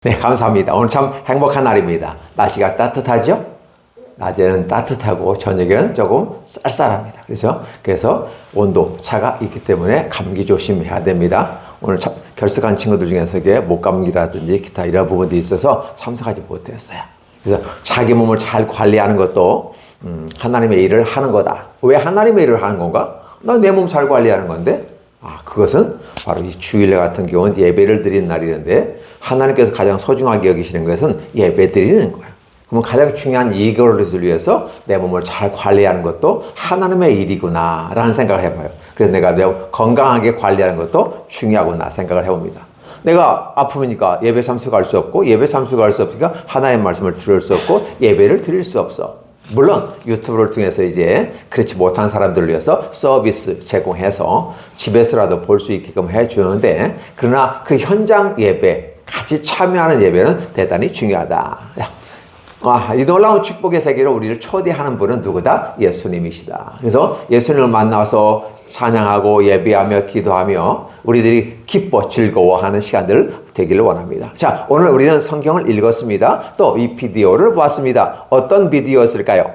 네, 감사합니다. 오늘 참 행복한 날입니다. 날씨가 따뜻하죠? 낮에는 따뜻하고 저녁에는 조금 쌀쌀합니다. 그래서 온도 차가 있기 때문에 감기 조심해야 됩니다. 오늘 참 결석한 친구들 중에서 목감기라든지 기타 이런 부분들이 있어서 참석하지 못했어요. 그래서 자기 몸을 잘 관리하는 것도 하나님의 일을 하는 거다. 왜 하나님의 일을 하는 건가? 나 내 몸 잘 관리하는 건데 그것은 바로 이 주일날 같은 경우는 예배를 드리는 날이는데 하나님께서 가장 소중하게 여기시는 것은 예배 드리는 거예요. 그러면 가장 중요한 이거를 위해서 내 몸을 잘 관리하는 것도 하나님의 일이구나 라는 생각을 해봐요. 그래서 내가 내 건강하게 관리하는 것도 중요하구나 생각을 해봅니다. 내가 아프니까 예배 참석할 수 없고 예배 참석할 수 없으니까 하나님의 말씀을 들을 수 없고 예배를 드릴 수 없어. 물론 유튜브를 통해서 이제 그렇지 못한 사람들을 위해서 서비스 제공해서 집에서라도 볼 수 있게끔 해주는데 그러나 그 현장 예배 같이 참여하는 예배는 대단히 중요하다. 이 놀라운 축복의 세계로 우리를 초대하는 분은 누구다? 예수님이시다. 그래서 예수님을 만나서 찬양하고 예배하며 기도하며 우리들이 기뻐 즐거워하는 시간들 되기를 원합니다. 자, 오늘 우리는 성경을 읽었습니다. 또 이 비디오를 보았습니다. 어떤 비디오였을까요?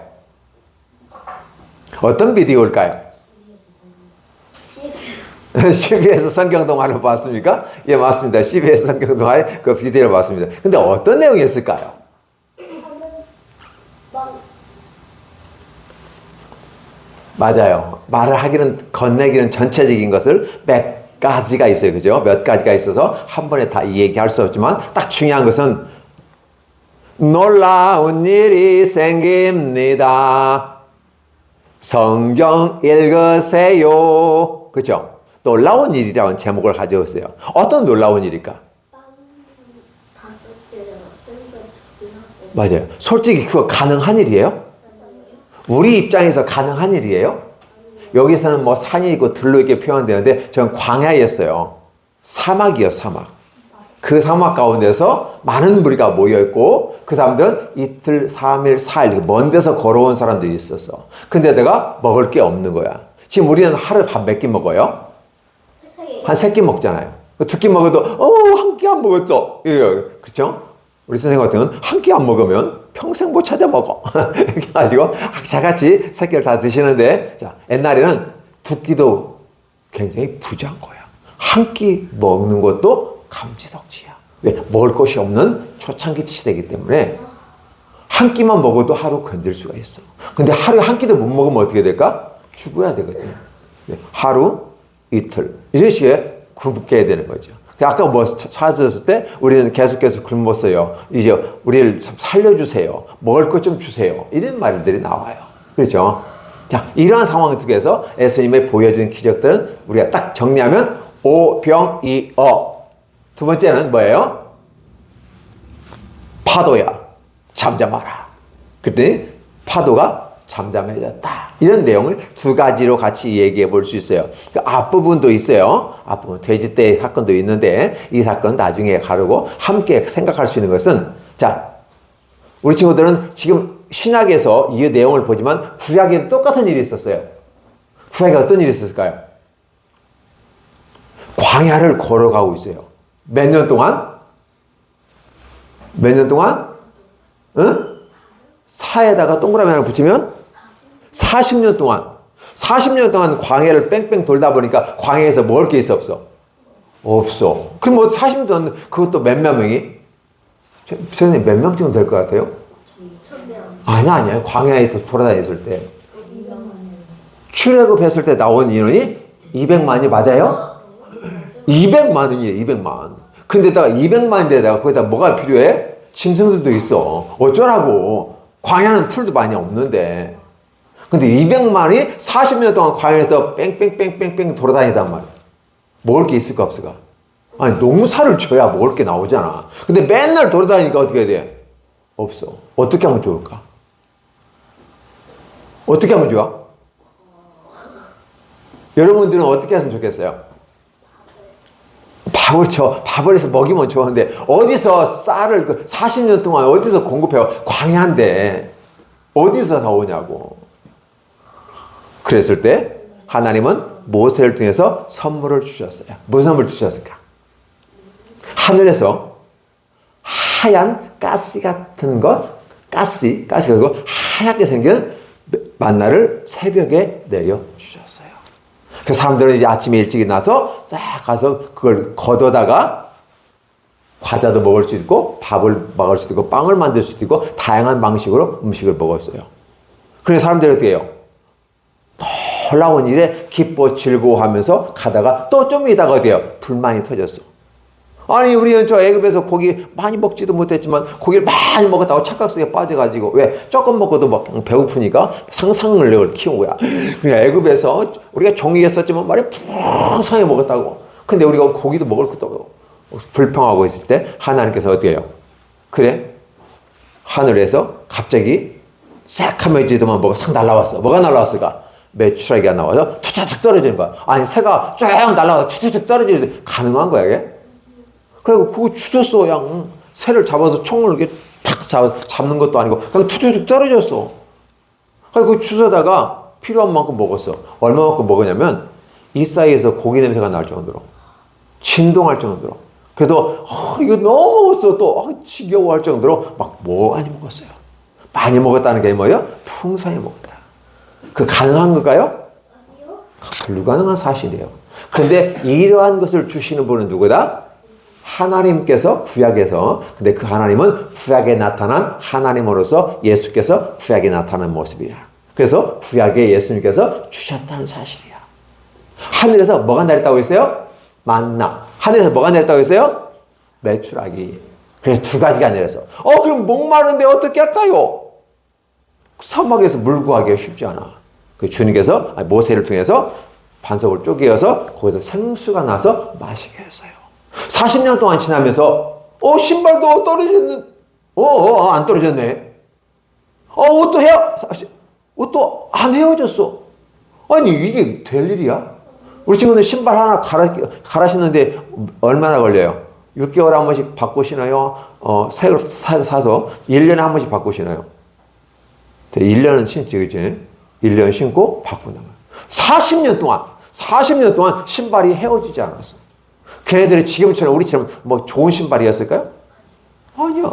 어떤 비디오일까요? CBS 성경동화를 봤습니까? 예, 맞습니다. CBS 성경동화의 그 비디오를 봤습니다. 근데 어떤 내용이었을까요? 맞아요. 말을 하기는, 건네기는 전체적인 것을 몇 가지가 있어요. 그죠? 몇 가지가 있어서 한 번에 다 얘기할 수 없지만 딱 중요한 것은 놀라운 일이 생깁니다. 성경 읽으세요. 그죠? 놀라운 일이라는 제목을 가져왔어요. 어떤 놀라운 일일까? 맞아요. 솔직히 그거 가능한 일이에요? 우리 입장에서 가능한 일이에요? 여기서는 뭐 산이 있고 들로 이렇게 표현되는데 저는 광야였어요. 사막이요, 사막. 그 사막 가운데서 많은 무리가 모여있고 그 사람들은 이틀, 3일, 4일 먼 데서 걸어온 사람들이 있었어. 근데 내가 먹을 게 없는 거야. 지금 우리는 하루 밥 몇 끼 먹어요? 한 3끼 먹잖아요. 2끼 먹어도 한 끼 안 먹었어. 그렇죠? 우리 선생님 같은 경우는 한 끼 안 먹으면 평생 못 찾아 먹어. 이렇게 가지고 자같이 3끼를 다 드시는데, 자, 옛날에는 2끼도 굉장히 부자인 거야. 한 끼 먹는 것도 감지덕지야. 왜? 먹을 것이 없는 초창기 시대이기 때문에 한 끼만 먹어도 하루 견딜 수가 있어. 근데 하루에 한 끼도 못 먹으면 어떻게 될까? 죽어야 되거든요. 하루, 이틀. 이런 식의 굶게 되는 거죠. 아까 찾았을 때 우리는 계속해서 굶었어요. 이제 우리를 살려주세요. 먹을 것 좀 주세요. 이런 말들이 나와요. 그렇죠? 자, 이러한 상황 속에서 예수님의 보여준 기적들은 우리가 딱 정리하면 오병이어. 두 번째는 뭐예요? 파도야, 잠잠하라. 그랬더니 파도가 잠잠해졌다. 이런 내용을 2가지로 같이 얘기해 볼 수 있어요. 그 앞부분도 있어요. 앞부분 돼지떼 사건도 있는데 이 사건 나중에 가르고 함께 생각할 수 있는 것은, 자, 우리 친구들은 지금 신약에서 이 내용을 보지만 구약에도 똑같은 일이 있었어요. 구약에 어떤 일이 있었을까요? 광야를 걸어가고 있어요. 몇 년 동안? 몇 년 동안? 응? 사에다가 동그라미 하나 붙이면 40년 동안. 40년 동안 광야를 뺑뺑 돌다 보니까 광야에서 먹을 게 있어, 없어? 없어. 그럼 뭐 40년 동안 그것도 몇몇 명이? 선생님 몇 명 정도 될 것 같아요? 아니야. 광야에서 돌아다녔을 때. 출애굽했을 때 나온 인원이 200만이 맞아요? 200만이에요, 200만. 근데다가 200만인데다가 거기다 뭐가 필요해? 짐승들도 있어. 어쩌라고. 광야는 풀도 많이 없는데. 근데 200만이 40년 동안 광야에서 뺑뺑뺑뺑뺑 돌아다니단 말이야. 먹을 게 있을까 없을까? 아니, 농사를 줘야 먹을 게 나오잖아. 근데 맨날 돌아다니니까 어떻게 해야 돼? 없어. 어떻게 하면 좋을까? 어떻게 하면 좋아? 여러분들은 어떻게 했으면 좋겠어요? 밥을 해서 먹이면 좋은데 어디서 쌀을 40년 동안 어디서 공급해요? 광야인데 어디서 나오냐고. 그랬을 때 하나님은 모세를 통해서 선물을 주셨어요. 무슨 선물 주셨을까? 하늘에서 하얀 가시 같은 것, 가시가 그 하얗게 생긴 만나를 새벽에 내려주셨어요. 그 사람들은 이제 아침에 일찍 나서 쫙 가서 그걸 걷어다가 과자도 먹을 수 있고 밥을 먹을 수도 있고 빵을 만들 수도 있고 다양한 방식으로 음식을 먹었어요. 그래서 사람들이 어떻게 해요? 놀라운 일에 기뻐 즐거워하면서 가다가 또 좀 있다가 어때요? 불만이 터졌어. 아니 우리는 저 애굽에서 고기 많이 먹지도 못했지만 고기를 많이 먹었다고 착각 속에 빠져가지고 왜? 조금 먹어도 막 배고프니까 상상력을 키운 거야. 그냥 애굽에서 우리가 종이었었지만 말이 풍성하게 먹었다고. 근데 우리가 고기도 먹을 것도 없고 불평하고 있을 때 하나님께서 어떻게 해요? 그래? 하늘에서 갑자기 새카매지더만 뭐가 싹 날라왔어. 뭐가 날라왔을까? 메추라기가 나와서 툭툭툭 떨어지는 거야. 아니 새가 쫙 날라와서 툭툭툭 떨어지는 게 가능한 거야 이게? 그리고 그거 주웠어. 그냥 새를 잡아서 총을 이렇게 탁 잡는 것도 아니고 그냥 툭툭툭 떨어졌어. 그리고 그 주워다가 필요한 만큼 먹었어. 얼마만큼 먹었냐면 이 사이에서 고기 냄새가 날 정도로 진동할 정도로. 그래서 이거 너무 먹었어. 또 지겨워할 정도로 막 많이 먹었어요. 많이 먹었다는 게 뭐예요? 풍성히 먹었다. 그 가능한 걸까요? 아니요. 불가능한 사실이에요. 그런데 이러한 것을 주시는 분은 누구다? 하나님께서 구약에서. 근데 그 하나님은 구약에 나타난 하나님으로서 예수께서 구약에 나타난 모습이야. 그래서 구약에 예수님께서 주셨다는 사실이야. 하늘에서 뭐가 내렸다고 했어요? 만나. 하늘에서 뭐가 내렸다고 했어요? 메추라기. 그래서 두 가지가 내려서. 그럼 목마른데 어떻게 할까요? 사막에서 물 구하기가 쉽지 않아. 그 주님께서 모세를 통해서 반석을 쪼개어서 거기서 생수가 나서 마시게 했어요. 40년 동안 지나면서 신발도 떨어졌는 안 떨어졌네. 옷도 안 헤어졌어. 아니 이게 될 일이야? 우리 친구는 신발 하나 갈아 신는데 얼마나 걸려요? 6개월에 한 번씩 바꿔 신어요? 새로 사서 1년에 한 번씩 바꿔 신어요? 1년은 신지, 그치? 1년 신고 바꾼다. 40년 동안 신발이 헤어지지 않았어. 걔네들이 지금처럼 우리처럼 뭐 좋은 신발이었을까요? 아니야.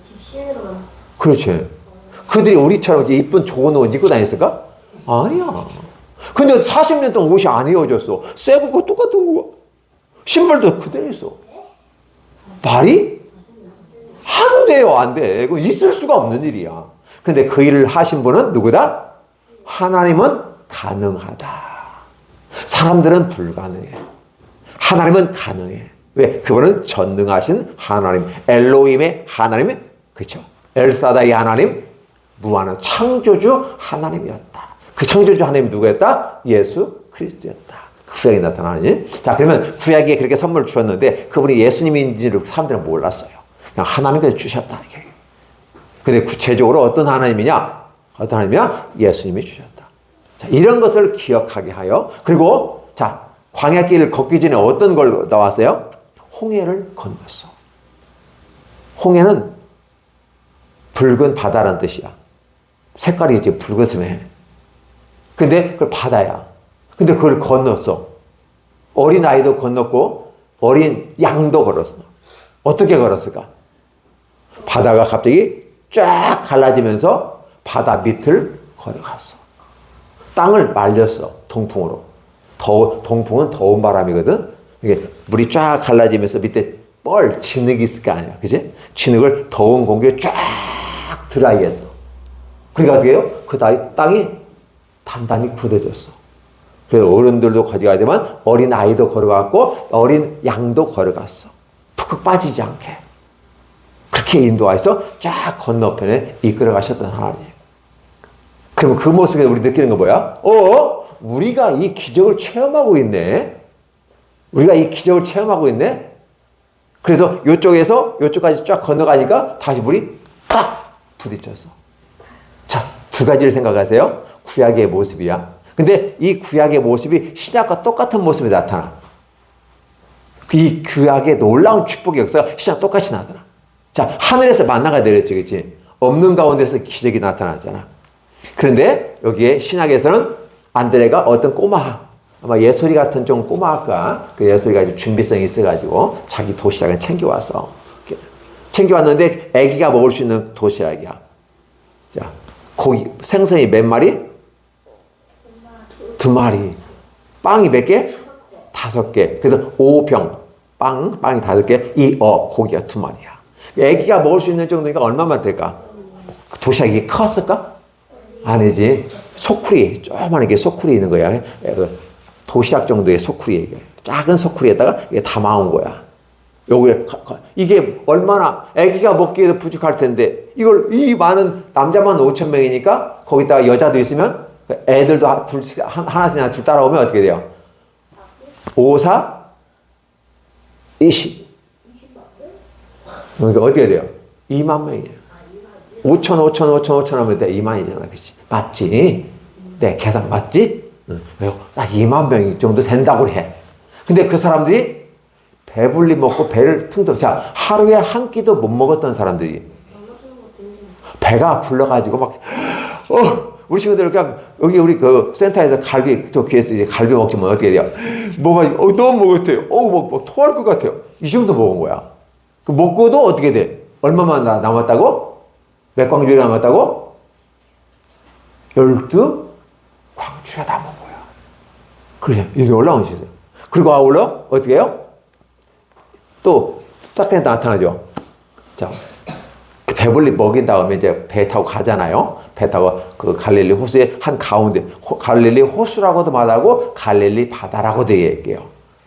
집신으로만. 그렇지. 그들이 우리처럼 이렇게 이쁜 좋은 옷 입고 다녔을까? 아니야. 근데 40년 동안 옷이 안 헤어졌어. 새고 그거 똑같은 거야. 신발도 그대로 있어. 말이? 안 돼요, 안 돼. 그거 있을 수가 없는 일이야. 근데 그 일을 하신 분은 누구다? 하나님은 가능하다. 사람들은 불가능해. 하나님은 가능해. 왜? 그분은 전능하신 하나님, 엘로힘의 하나님, 그렇죠? 엘사다이 하나님, 무한한 창조주 하나님이었다. 그 창조주 하나님이 누구였다? 예수 그리스도였다. 구약에 나타나는. 자, 그러면 구약에 그렇게 선물을 주셨는데 그분이 예수님인지를 사람들은 몰랐어요. 그냥 하나님께서 주셨다. 근데 구체적으로 어떤 하나님이냐? 어떤 하나님이냐? 예수님이 주셨다. 자, 이런 것을 기억하게 하여. 그리고 자, 광야길을 걷기 전에 어떤 걸 나왔어요? 홍해를 건넜어. 홍해는 붉은 바다라는 뜻이야. 색깔이 이제 붉었으면. 근데 그걸 바다야. 근데 그걸 건넜어. 어린 아이도 건넜고 어린 양도 걸었어. 어떻게 걸었을까? 바다가 갑자기 쫙 갈라지면서 바다 밑을 걸어갔어. 땅을 말렸어. 동풍으로. 동풍은 더운 바람이거든. 이게 물이 쫙 갈라지면서 밑에 진흙이 있을 거 아니야. 그지? 진흙을 더운 공기에 쫙 드라이했어. 그러니까 어떻게 해요? 그 땅이 단단히 굳어졌어. 그래서 어른들도 가져가지만 어린 아이도 걸어갔고 어린 양도 걸어갔어. 푹 빠지지 않게. 그렇게 인도하여서 쫙 건너편에 이끌어 가셨던 하나님. 그럼 그 모습에 우리 느끼는 거 뭐야? 우리가 이 기적을 체험하고 있네. 우리가 이 기적을 체험하고 있네. 그래서 이쪽에서 이쪽까지 쫙 건너가니까 다시 물이 딱 부딪혔어. 자, 두 가지를 생각하세요. 구약의 모습이야. 근데 이 구약의 모습이 신약과 똑같은 모습이 나타나. 이 구약의 놀라운 축복의 역사가 신약 똑같이 나타나. 자, 하늘에서 만나가 내렸죠, 그렇지? 없는 가운데서 기적이 나타나잖아. 그런데 여기에 신약에서는 안드레가 어떤 꼬마, 아마 예솔이 같은 좀 꼬마가 그 예솔이가 준비성이 있어가지고 자기 도시락을 챙겨와서 챙겨왔는데 아기가 먹을 수 있는 도시락이야. 자, 고기, 생선이 몇 마리? 두 마리. 빵이 몇 개? 5개. 그래서 5병. 빵이 5개. 고기가 2마리야. 아기가 먹을 수 있는 정도니까 얼마만 될까? 도시락이 컸을까? 아니지. 소쿠리, 조그만 게 소쿠리 있는 거야. 도시락 정도의 소쿠리. 작은 소쿠리에다가 이게 담아온 거야. 이게 얼마나 아기가 먹기에도 부족할 텐데 이걸 이 많은 남자만 5천 명이니까 거기다가 여자도 있으면 애들도 하나씩 둘 따라오면 어떻게 돼요? 5, 4, 20. 그러니까 어떻게 돼요? 2만 명이에요. 5천 하면 돼. 2만이잖아. 그치? 맞지? 네, 계산 맞지? 딱 2만 명 정도 된다고 해. 근데 그 사람들이 배불리 먹고 배를 퉁퉁. 자, 하루에 한 끼도 못 먹었던 사람들이 배가 불러가지고 막, 우리 친구들 그냥 여기 우리 그 센터에서 또 귀에서 이제 갈비 먹지면 어떻게 돼요? 뭐가, 너무 먹었어요. 막 토할 것 같아요. 이 정도 먹은 거야. 그 먹고도 어떻게 돼? 얼마만 남았다고? 몇 광주리 남았다고? 12광주리가 남은 거야. 그래, 이게 올라온 시세요. 그리고 아울러 어떻게 해요? 또 딱 나타나죠. 자, 배불리 먹인 다음에 이제 배 타고 가잖아요. 배 타고 그 갈릴리 호수의 한 가운데, 갈릴리 호수라고도 말하고 갈릴리 바다라고도 얘기해요.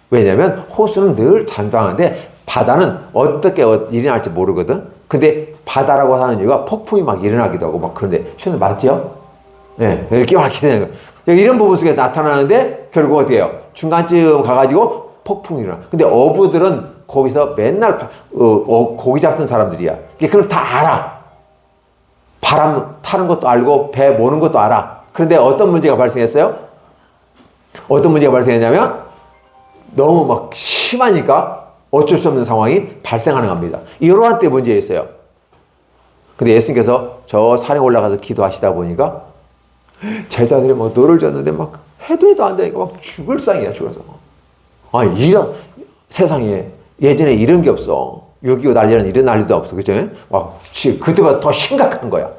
왜냐면 호수는 늘 잔잔한데 바다는 어떻게 일어날지 모르거든. 근데 바다라고 하는 이유가 폭풍이 막 일어나기도 하고 막 그런데 시원해 맞죠? 네, 이렇게 막 되는 거예요. 이런 부분 속에 나타나는데 결국 어떻게 해요? 중간쯤 가가지고 폭풍이 일어나. 근데 어부들은 거기서 맨날 고기 잡던 사람들이야. 그걸 다 알아. 바람 타는 것도 알고 배 모는 것도 알아. 그런데 어떤 문제가 발생했어요? 어떤 문제가 발생했냐면 너무 막 심하니까 어쩔 수 없는 상황이 발생하는 겁니다. 이러한 때 문제가 있어요. 근데 예수님께서 저 산에 올라가서 기도하시다 보니까 제자들이 막 노를 젓는데 막 해도 안 되니까 막 죽을 상이야, 죽어서. 이런 세상에 예전에 이런 게 없어. 6.25 난리는 이런 난리도 없어. 그죠? 막, 그때보다 더 심각한 거야.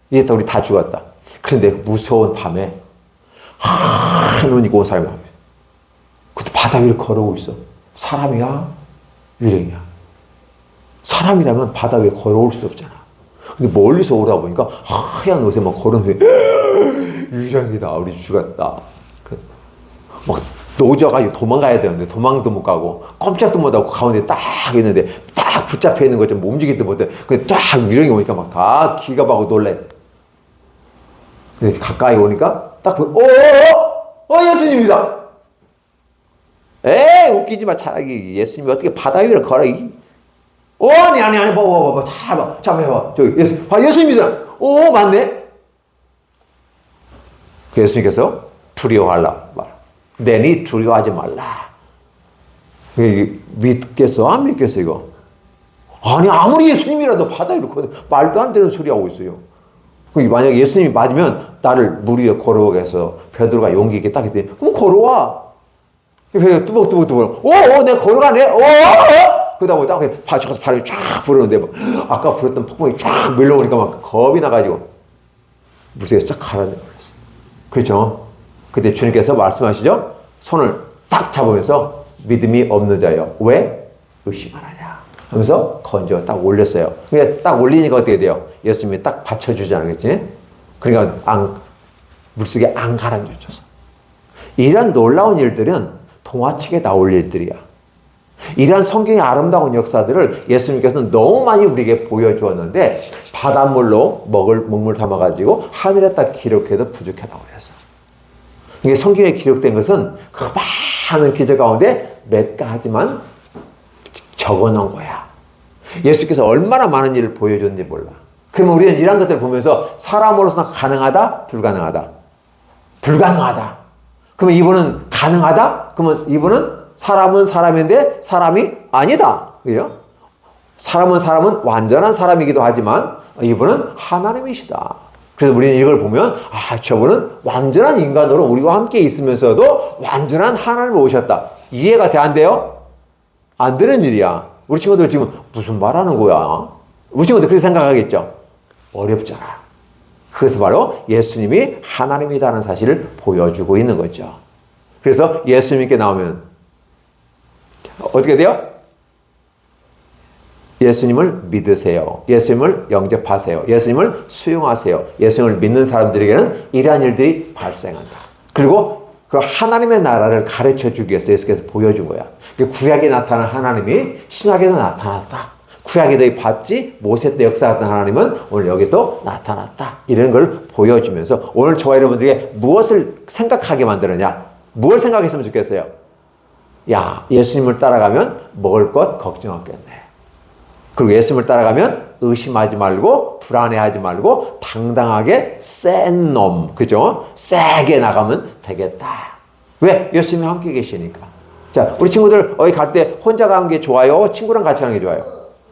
이제 우리 다 죽었다. 그런데 무서운 밤에, 눈이 온 사람이 나옵니다. 그때 바다 위를 걸어오고 있어. 사람이야? 유령이야? 사람이라면 바다 위에 걸어올 수 없잖아. 근데 멀리서 오다 보니까 하얀 옷에 막 걸어오는데, 유령이다. 우리 죽었다. 막, 노져가지고 도망가야 되는데 도망도 못 가고 꼼짝도 못 하고 가운데 딱 있는데 딱 붙잡혀 있는 거좀 움직이지도 못해. 근데 딱 유령이 오니까 막 다 기겁하고 놀랐어. 근데 가까이 오니까 딱 보고 예수님이다. 웃기지 마. 차라리 예수님이 어떻게 바다 위를 걸어? 아니 뭐 잡아봐. 저기 예수님이잖아. 맞네. 예수님께서 두려워하라 말. 내니 두려워하지 말라. 믿겠어? 안 믿겠어, 이거? 아니, 아무리 예수님이라도 바다 위로 걸어. 말도 안 되는 소리 하고 있어요. 만약에 예수님이 맞으면 나를 물 위에 걸어오게 해서 베드로가 용기 있게 딱 했더니, 그럼 걸어와. 그래서 뚜벅뚜벅. 내가 걸어가네? 그러다 보니 딱 받쳐서 바람이 쫙 불었는데, 아까 불었던 폭풍이 쫙 밀려오니까 막 겁이 나가지고, 물속에서 쫙 가라앉아버렸어. 그렇죠? 그때 주님께서 말씀하시죠? 손을 딱 잡으면서 믿음이 없는 자여 왜 의심하느냐 하면서 건져 딱 올렸어요. 그러니까 딱 올리니까 어떻게 돼요? 예수님이 딱 받쳐주잖아요. 그렇지? 그러니까 물속에 안 가라앉혀서. 이런 놀라운 일들은 동화책에 나올 일들이야. 이러한 성경의 아름다운 역사들을 예수님께서는 너무 많이 우리에게 보여주었는데 바닷물로 먹물 삼아가지고 하늘에 딱 기록해도 부족하다고 그랬어. 이게 성경에 기록된 것은 그 많은 기적 가운데 몇 가지만 적어놓은 거야. 예수께서 얼마나 많은 일을 보여줬는지 몰라. 그러면 우리는 이런 것들을 보면서 사람으로서는 가능하다? 불가능하다? 불가능하다. 그러면 이분은 가능하다? 그러면 이분은 사람은 사람인데 사람이 아니다. 그죠? 사람은 완전한 사람이기도 하지만 이분은 하나님이시다. 그래서 우리는 이걸 보면 저분은 완전한 인간으로 우리와 함께 있으면서도 완전한 하나님을 오셨다. 이해가 돼? 안 돼요? 안 되는 일이야. 우리 친구들 지금 무슨 말하는 거야? 우리 친구들 그렇게 생각하겠죠? 어렵잖아. 그래서 바로 예수님이 하나님이라는 사실을 보여주고 있는 거죠. 그래서 예수님께 나오면 어떻게 돼요? 예수님을 믿으세요. 예수님을 영접하세요. 예수님을 수용하세요. 예수님을 믿는 사람들에게는 이러한 일들이 발생한다. 그리고 그 하나님의 나라를 가르쳐 주기 위해서 예수께서 보여준 거야. 구약에 나타난 하나님이 신약에도 나타났다. 구약에도 봤지 모세 때 역사했던 하나님은 오늘 여기도 나타났다. 이런 걸 보여주면서 오늘 저와 여러분들에게 무엇을 생각하게 만드느냐? 무엇을 생각했으면 좋겠어요? 야, 예수님을 따라가면 먹을 것 걱정하겠네. 그리고 예수님을 따라가면 의심하지 말고 불안해하지 말고 당당하게 센 놈, 그죠? 세게 나가면 되겠다. 왜? 예수님이 함께 계시니까. 자, 우리 친구들 어디 갈 때 혼자 가는 게 좋아요? 친구랑 같이 가는 게 좋아요?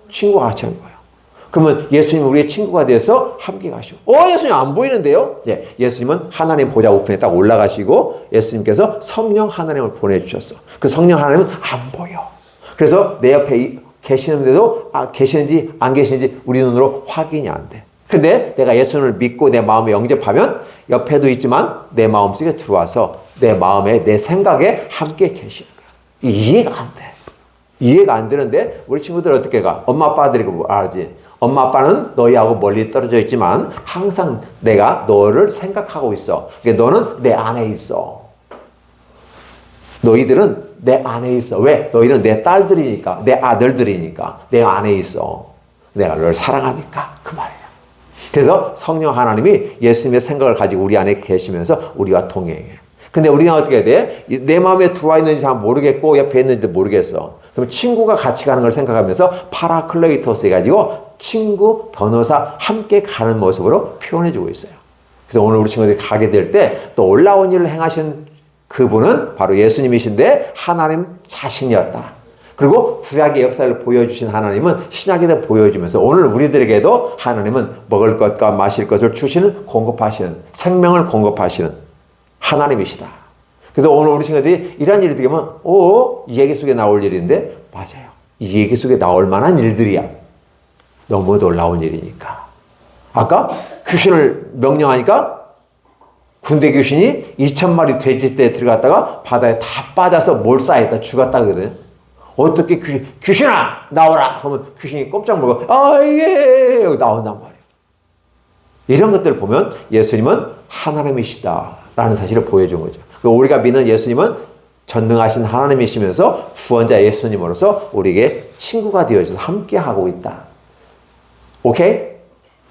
친구와 같이 가는 거예요. 그러면 예수님 우리의 친구가 돼서 함께 가시오. 예수님 안 보이는데요? 예, 예수님은 하나님 보좌 우편에 딱 올라가시고 예수님께서 성령 하나님을 보내주셨어. 그 성령 하나님은 안 보여. 그래서 내 옆에 계시는데도 계시는지 안 계시는지 우리 눈으로 확인이 안 돼. 근데 내가 예수님을 믿고 내 마음에 영접하면 옆에도 있지만 내 마음속에 들어와서 내 마음에 내 생각에 함께 계시는 거야. 이해가 안 돼. 이해가 안 되는데 우리 친구들 어떻게 가? 엄마 아빠들이 알지? 엄마 아빠는 너희하고 멀리 떨어져 있지만 항상 내가 너를 생각하고 있어. 그러니까 너는 내 안에 있어. 너희들은 내 안에 있어. 왜? 너희는 내 딸들이니까, 내 아들들이니까 내 안에 있어. 내가 너를 사랑하니까 그 말이야. 그래서 성령 하나님이 예수님의 생각을 가지고 우리 안에 계시면서 우리와 동행해. 근데 우리는 어떻게 돼? 내 마음에 들어와 있는지 잘 모르겠고 옆에 있는지도 모르겠어. 그럼 친구가 같이 가는 걸 생각하면서 파라클레이토스 해가지고 친구, 변호사 함께 가는 모습으로 표현해주고 있어요. 그래서 오늘 우리 친구들이 가게 될 때 또 올라온 일을 행하신 그분은 바로 예수님이신데 하나님 자신이었다. 그리고 구약의 역사를 보여주신 하나님은 신약에도 보여주면서 오늘 우리들에게도 하나님은 먹을 것과 마실 것을 주시는 공급하시는 생명을 공급하시는 하나님이시다. 그래서 오늘 우리 친구들이 이런 일이 되면 이 얘기 속에 나올 일인데 맞아요. 이 얘기 속에 나올 만한 일들이야. 너무 놀라운 일이니까. 아까 귀신을 명령하니까 군대 귀신이 2,000마리 돼지떼에 들어갔다가 바다에 다 빠져서 몰사했다 죽었다 그러거든요. 어떻게 귀신아 나오라 하면 귀신이 꼼짝 모르고 예 여기 나온단 말이에요. 이런 것들을 보면 예수님은 하나님이시다라는 사실을 보여준 거죠. 우리가 믿는 예수님은 전능하신 하나님이시면서 구원자 예수님으로서 우리에게 친구가 되어져서 함께하고 있다. 오케이?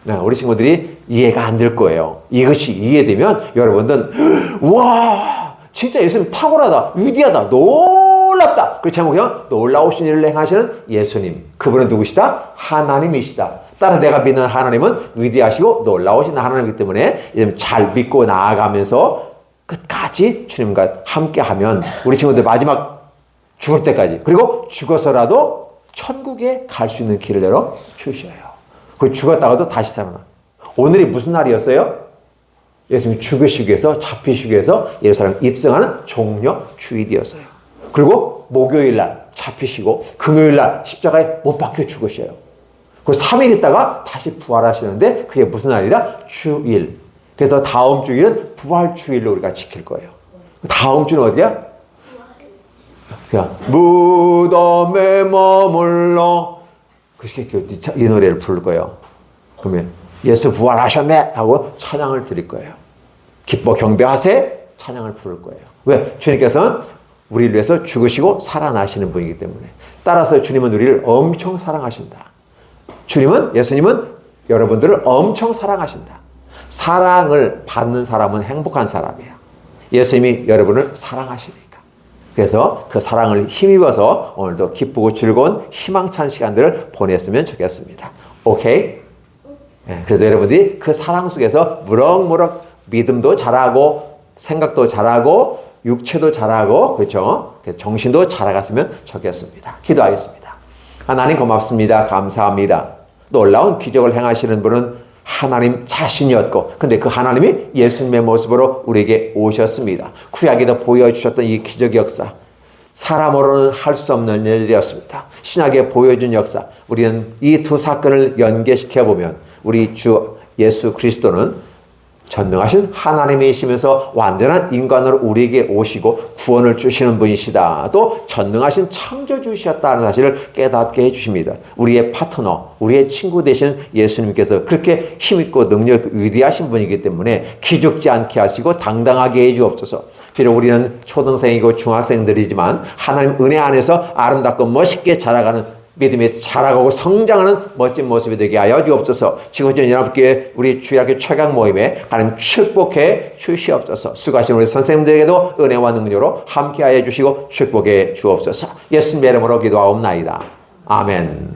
네, 우리 친구들이 이해가 안 될 거예요. 이것이 이해되면 여러분들은 와 진짜 예수님 탁월하다 위대하다 놀랍다 그 제목이요 놀라우신 일을 행하시는 예수님. 그분은 누구시다? 하나님이시다. 따라 내가 믿는 하나님은 위대하시고 놀라우신 하나님이기 때문에 잘 믿고 나아가면서 끝까지 주님과 함께하면 우리 친구들 마지막 죽을 때까지 그리고 죽어서라도 천국에 갈 수 있는 길을 열어 주셔요. 그 죽었다가도 다시 살아나. 오늘이 무슨 날이었어요? 예수님이 죽으시기 위해서 잡히시기 위해서 예루살렘 입성하는 종려 주일이었어요. 그리고 목요일 날 잡히시고 금요일 날 십자가에 못 박혀 죽으셔요. 그 3일 있다가 다시 부활하시는데 그게 무슨 날이라? 주일. 그래서 다음 주일은 부활 주일로 우리가 지킬 거예요. 다음 주는 어디야? 그냥 무덤에 머물러 이 노래를 부를 거예요. 그러면 예수 부활하셨네 하고 찬양을 드릴 거예요. 기뻐 경배하세 찬양을 부를 거예요. 왜? 주님께서는 우리를 위해서 죽으시고 살아나시는 분이기 때문에. 따라서 주님은 우리를 엄청 사랑하신다. 예수님은 여러분들을 엄청 사랑하신다. 사랑을 받는 사람은 행복한 사람이에요. 예수님이 여러분을 사랑하시니까. 그래서 그 사랑을 힘입어서 오늘도 기쁘고 즐거운 희망찬 시간들을 보냈으면 좋겠습니다. 오케이? 네, 그래서 여러분들이 그 사랑 속에서 무럭무럭 믿음도 자라고 생각도 자라고 육체도 자라고 그렇죠? 정신도 자라갔으면 좋겠습니다. 기도하겠습니다. 하나님 고맙습니다. 감사합니다. 놀라운 기적을 행하시는 분은 하나님 자신이었고 근데 그 하나님이 예수님의 모습으로 우리에게 오셨습니다. 구약에도 보여주셨던 이 기적 역사 사람으로는 할 수 없는 일이었습니다. 신약에 보여준 역사, 우리는 이 두 사건을 연계시켜 보면 우리 주 예수 그리스도는 전능하신 하나님이시면서 완전한 인간으로 우리에게 오시고 구원을 주시는 분이시다. 또 전능하신 창조주셨다는 사실을 깨닫게 해주십니다. 우리의 파트너, 우리의 친구 되신 예수님께서 그렇게 힘있고 능력 위대하신 분이기 때문에 기죽지 않게 하시고 당당하게 해주옵소서. 비록 우리는 초등생이고 중학생들이지만 하나님 은혜 안에서 아름답고 멋있게 자라가는 믿음이 자라가고 성장하는 멋진 모습이 되게 하여 주옵소서. 지구촌 연합교회 우리 주일학교 최강 모임에 하나님 축복해 주시옵소서. 수고하신 우리 선생님들에게도 은혜와 능력으로 함께하여 주시고 축복해 주옵소서. 예수님의 이름으로 기도하옵나이다. 아멘.